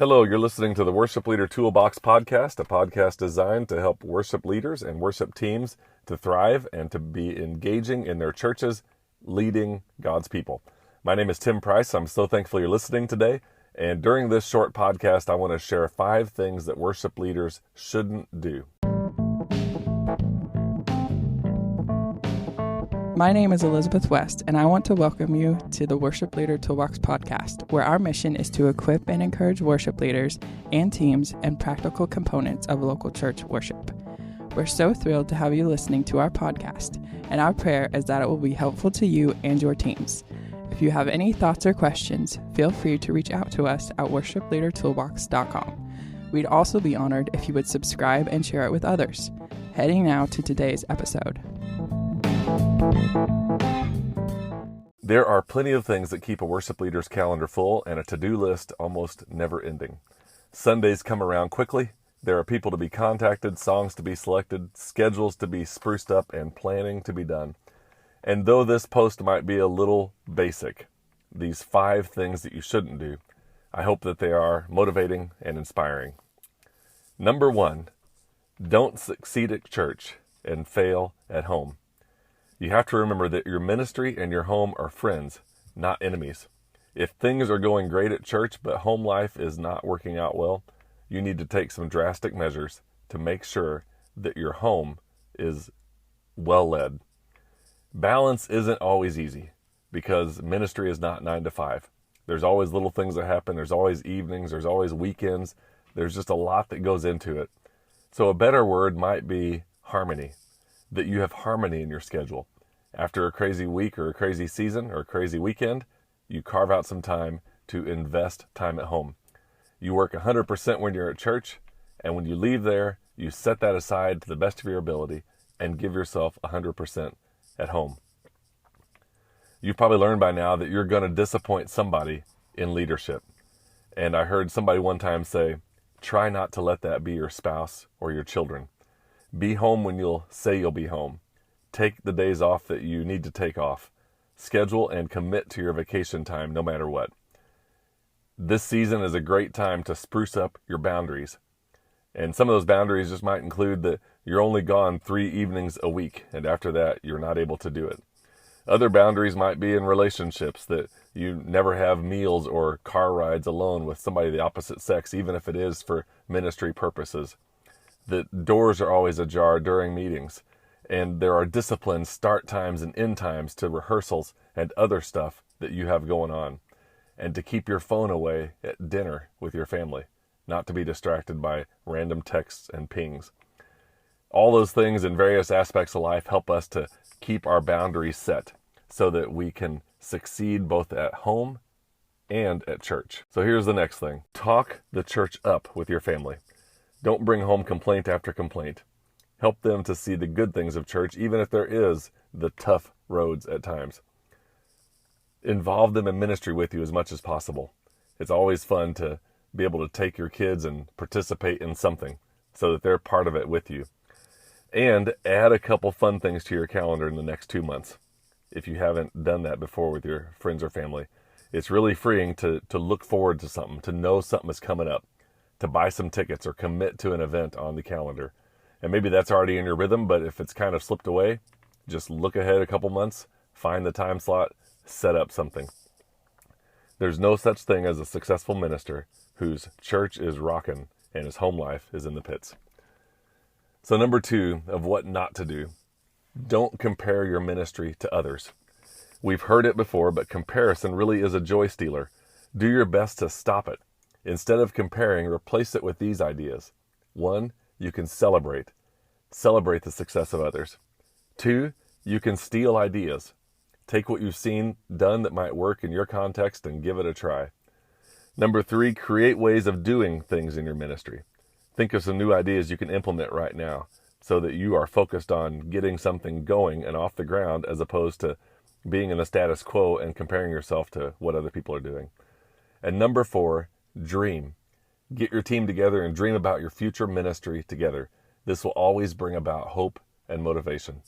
Hello, you're listening to the Worship Leader Toolbox podcast, a podcast designed to help worship leaders and worship teams to thrive and to be engaging in their churches, leading God's people. My name is Tim Price. I'm so thankful you're listening today. And during this short podcast, I want to share 5 things that worship leaders shouldn't do. My name is Elizabeth West, and I want to welcome you to the Worship Leader Toolbox podcast, where our mission is to equip and encourage worship leaders and teams and practical components of local church worship. We're so thrilled to have you listening to our podcast, and our prayer is that it will be helpful to you and your teams. If you have any thoughts or questions, feel free to reach out to us at worshipleadertoolbox.com. We'd also be honored if you would subscribe and share it with others. Heading now to today's episode. There are plenty of things that keep a worship leader's calendar full and a to-do list almost never ending. Sundays come around quickly. There are people to be contacted, songs to be selected, schedules to be spruced up, and planning to be done. And though this post might be a little basic, these 5 things that you shouldn't do, I hope that they are motivating and inspiring. Number 1, don't succeed at church and fail at home. You have to remember that your ministry and your home are friends, not enemies. If things are going great at church but home life is not working out well, you need to take some drastic measures to make sure that your home is well led. Balance isn't always easy because ministry is not 9 to 5. There's always little things that happen. There's always evenings. There's always weekends. There's just a lot that goes into it. So a better word might be harmony, that you have harmony in your schedule. After a crazy week or a crazy season or a crazy weekend, you carve out some time to invest time at home. You work 100% when you're at church, and when you leave there, you set that aside to the best of your ability and give yourself 100% at home. You've probably learned by now that you're going to disappoint somebody in leadership. And I heard somebody one time say, try not to let that be your spouse or your children. Be home when you'll say you'll be home. Take the days off that you need to take off. Schedule and commit to your vacation time no matter what. This season is a great time to spruce up your boundaries. And some of those boundaries just might include that you're only gone 3 evenings a week, and after that, you're not able to do it. Other boundaries might be in relationships, that you never have meals or car rides alone with somebody of the opposite sex, even if it is for ministry purposes. The doors are always ajar during meetings, and there are disciplined start times and end times to rehearsals and other stuff that you have going on, and to keep your phone away at dinner with your family, not to be distracted by random texts and pings. All those things in various aspects of life help us to keep our boundaries set so that we can succeed both at home and at church. So here's the next thing. Talk the church up with your family. Don't bring home complaint after complaint. Help them to see the good things of church, even if there is the tough roads at times. Involve them in ministry with you as much as possible. It's always fun to be able to take your kids and participate in something so that they're part of it with you. And add a couple fun things to your calendar in the next 2 months. If you haven't done that before with your friends or family, it's really freeing to look forward to something, to know something is coming up, to buy some tickets or commit to an event on the calendar. And maybe that's already in your rhythm, but if it's kind of slipped away, just look ahead a couple months, find the time slot, set up something. There's no such thing as a successful minister whose church is rocking and his home life is in the pits. So number 2 of what not to do, don't compare your ministry to others. We've heard it before, but comparison really is a joy stealer. Do your best to stop it. Instead of comparing, replace it with these ideas. 1, you can celebrate. Celebrate the success of others. 2, you can steal ideas. Take what you've seen done that might work in your context and give it a try. Number 3, create ways of doing things in your ministry. Think of some new ideas you can implement right now so that you are focused on getting something going and off the ground as opposed to being in the status quo and comparing yourself to what other people are doing. And number 4, dream. Get your team together and dream about your future ministry together. This will always bring about hope and motivation.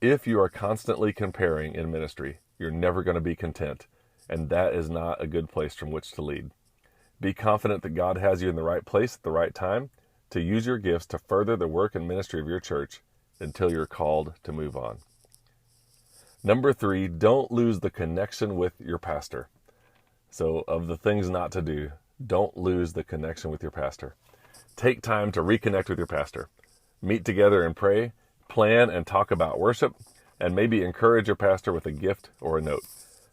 If you are constantly comparing in ministry, you're never going to be content, and that is not a good place from which to lead. Be confident that God has you in the right place at the right time to use your gifts to further the work and ministry of your church until you're called to move on. Number 3, don't lose the connection with your pastor. So of the things not to do, don't lose the connection with your pastor. Take time to reconnect with your pastor. Meet together and pray, plan and talk about worship, and maybe encourage your pastor with a gift or a note.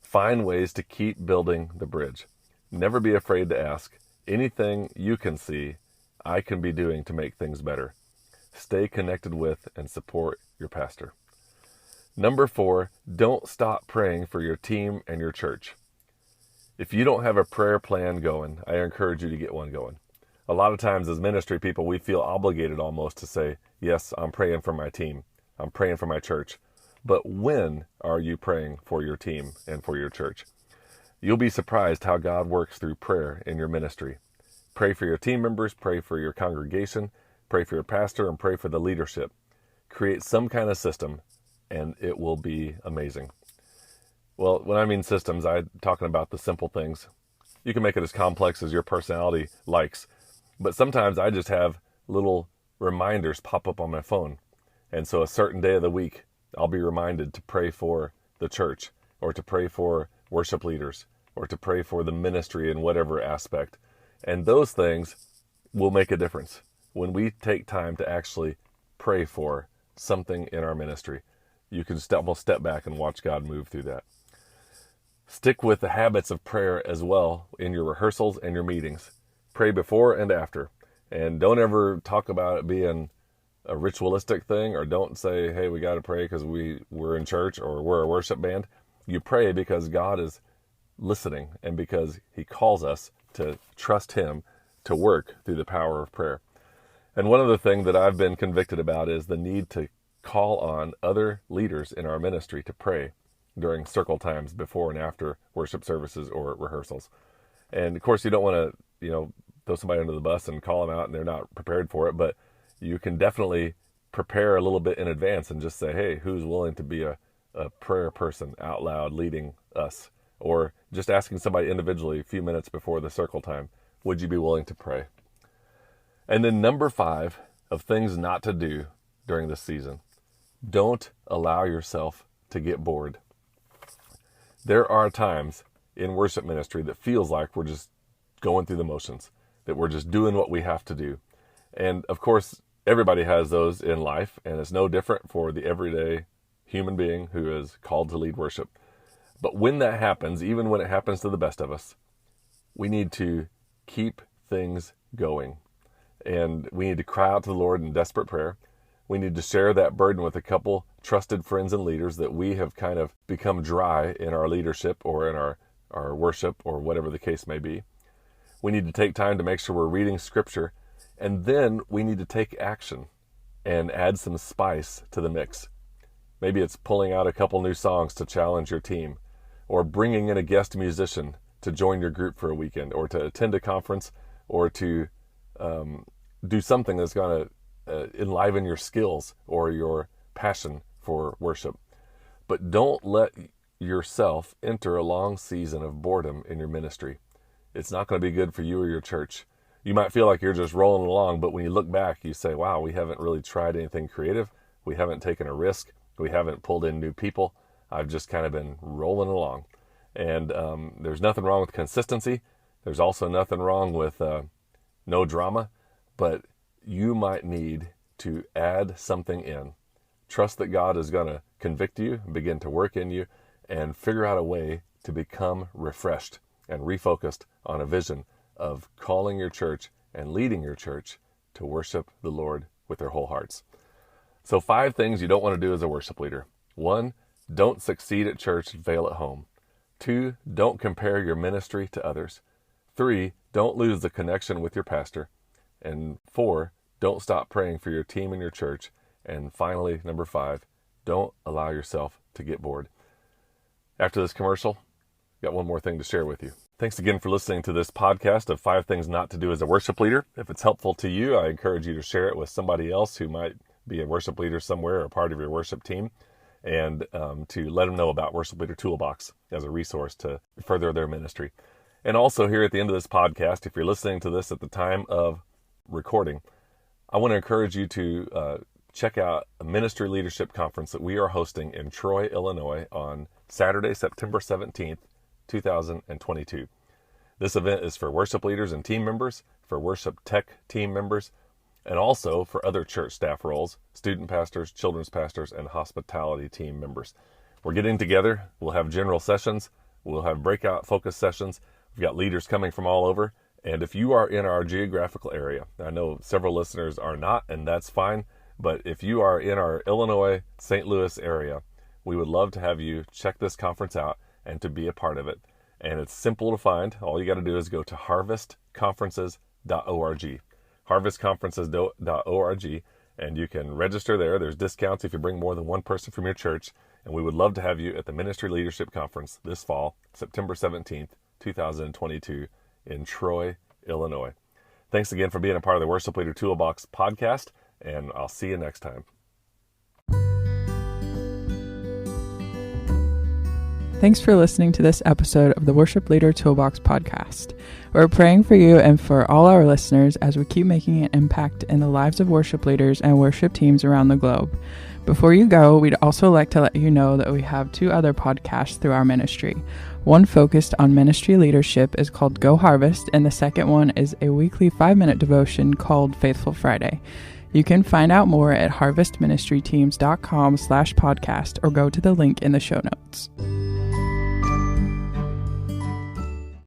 Find ways to keep building the bridge. Never be afraid to ask. Anything you can see, I can be doing to make things better. Stay connected with and support your pastor. Number 4, don't stop praying for your team and your church. If you don't have a prayer plan going, I encourage you to get one going. A lot of times as ministry people, we feel obligated almost to say, yes, I'm praying for my team. I'm praying for my church. But when are you praying for your team and for your church? You'll be surprised how God works through prayer in your ministry. Pray for your team members, pray for your congregation, pray for your pastor, and pray for the leadership. Create some kind of system, and it will be amazing. Well, when I mean systems, I'm talking about the simple things. You can make it as complex as your personality likes, but sometimes I just have little reminders pop up on my phone. And so a certain day of the week, I'll be reminded to pray for the church, or to pray for worship leaders, or to pray for the ministry in whatever aspect. And those things will make a difference when we take time to actually pray for something in our ministry. You can almost step back and watch God move through that. Stick with the habits of prayer as well in your rehearsals and your meetings. Pray before and after. And don't ever talk about it being a ritualistic thing, or don't say, hey, we got to pray because we're in church or we're a worship band. You pray because God is listening and because he calls us to trust him to work through the power of prayer. And one other thing that I've been convicted about is the need to call on other leaders in our ministry to pray during circle times before and after worship services or rehearsals. And of course, you don't want to, throw somebody under the bus and call them out and they're not prepared for it, but you can definitely prepare a little bit in advance and just say, hey, who's willing to be a prayer person out loud leading us? Or just asking somebody individually a few minutes before the circle time, would you be willing to pray? And then number 5 of things not to do during this season, don't allow yourself to get bored. There are times in worship ministry that feels like we're just going through the motions, that we're just doing what we have to do. And of course, everybody has those in life, and it's no different for the everyday human being who is called to lead worship. But when that happens, even when it happens to the best of us, we need to keep things going. And we need to cry out to the Lord in desperate prayer. We need to share that burden with a couple trusted friends and leaders that we have kind of become dry in our leadership or in our worship or whatever the case may be. We need to take time to make sure we're reading scripture. And then we need to take action and add some spice to the mix. Maybe it's pulling out a couple new songs to challenge your team, or bringing in a guest musician to join your group for a weekend, or to attend a conference, or to do something that's going to enliven your skills or your passion for worship. But don't let yourself enter a long season of boredom in your ministry. It's not going to be good for you or your church. You might feel like you're just rolling along, but when you look back, you say, wow, we haven't really tried anything creative. We haven't taken a risk. We haven't pulled in new people. I've just kind of been rolling along. And there's nothing wrong with consistency. There's also nothing wrong with no drama, but you might need to add something in. Trust that God is going to convict you, begin to work in you, and figure out a way to become refreshed and refocused on a vision of calling your church and leading your church to worship the Lord with their whole hearts. So 5 things you don't want to do as a worship leader. 1, don't succeed at church and fail at home. 2, don't compare your ministry to others. 3, don't lose the connection with your pastor. And 4, don't stop praying for your team and your church. And finally, number 5, don't allow yourself to get bored. After this commercial, I've got one more thing to share with you. Thanks again for listening to this podcast of 5 things not to do as a worship leader. If it's helpful to you, I encourage you to share it with somebody else who might be a worship leader somewhere or part of your worship team, and to let them know about Worship Leader Toolbox as a resource to further their ministry. And also here at the end of this podcast, if you're listening to this at the time of recording, I want to encourage you to check out a ministry leadership conference that we are hosting in Troy, Illinois on Saturday, September 17th, 2022. This event is for worship leaders and team members, for worship tech team members, and also for other church staff roles, student pastors, children's pastors, and hospitality team members. We're getting together. We'll have general sessions. We'll have breakout focus sessions. We've got leaders coming from all over. And if you are in our geographical area, I know several listeners are not, and that's fine. But if you are in our Illinois, St. Louis area, we would love to have you check this conference out and to be a part of it. And it's simple to find. All you got to do is go to harvestconferences.org. harvestconferences.org, and you can register there. There's discounts if you bring more than one person from your church. And we would love to have you at the Ministry Leadership Conference this fall, September 17th, 2022 in Troy, Illinois. Thanks again for being a part of the Worship Leader Toolbox podcast, and I'll see you next time. Thanks for listening to this episode of the Worship Leader Toolbox podcast. We're praying for you and for all our listeners as we keep making an impact in the lives of worship leaders and worship teams around the globe. Before you go, we'd also like to let you know that we have 2 other podcasts through our ministry. One focused on ministry leadership is called Go Harvest, and the second one is a weekly 5-minute devotion called Faithful Friday. You can find out more at harvestministryteams.com/podcast or go to the link in the show notes.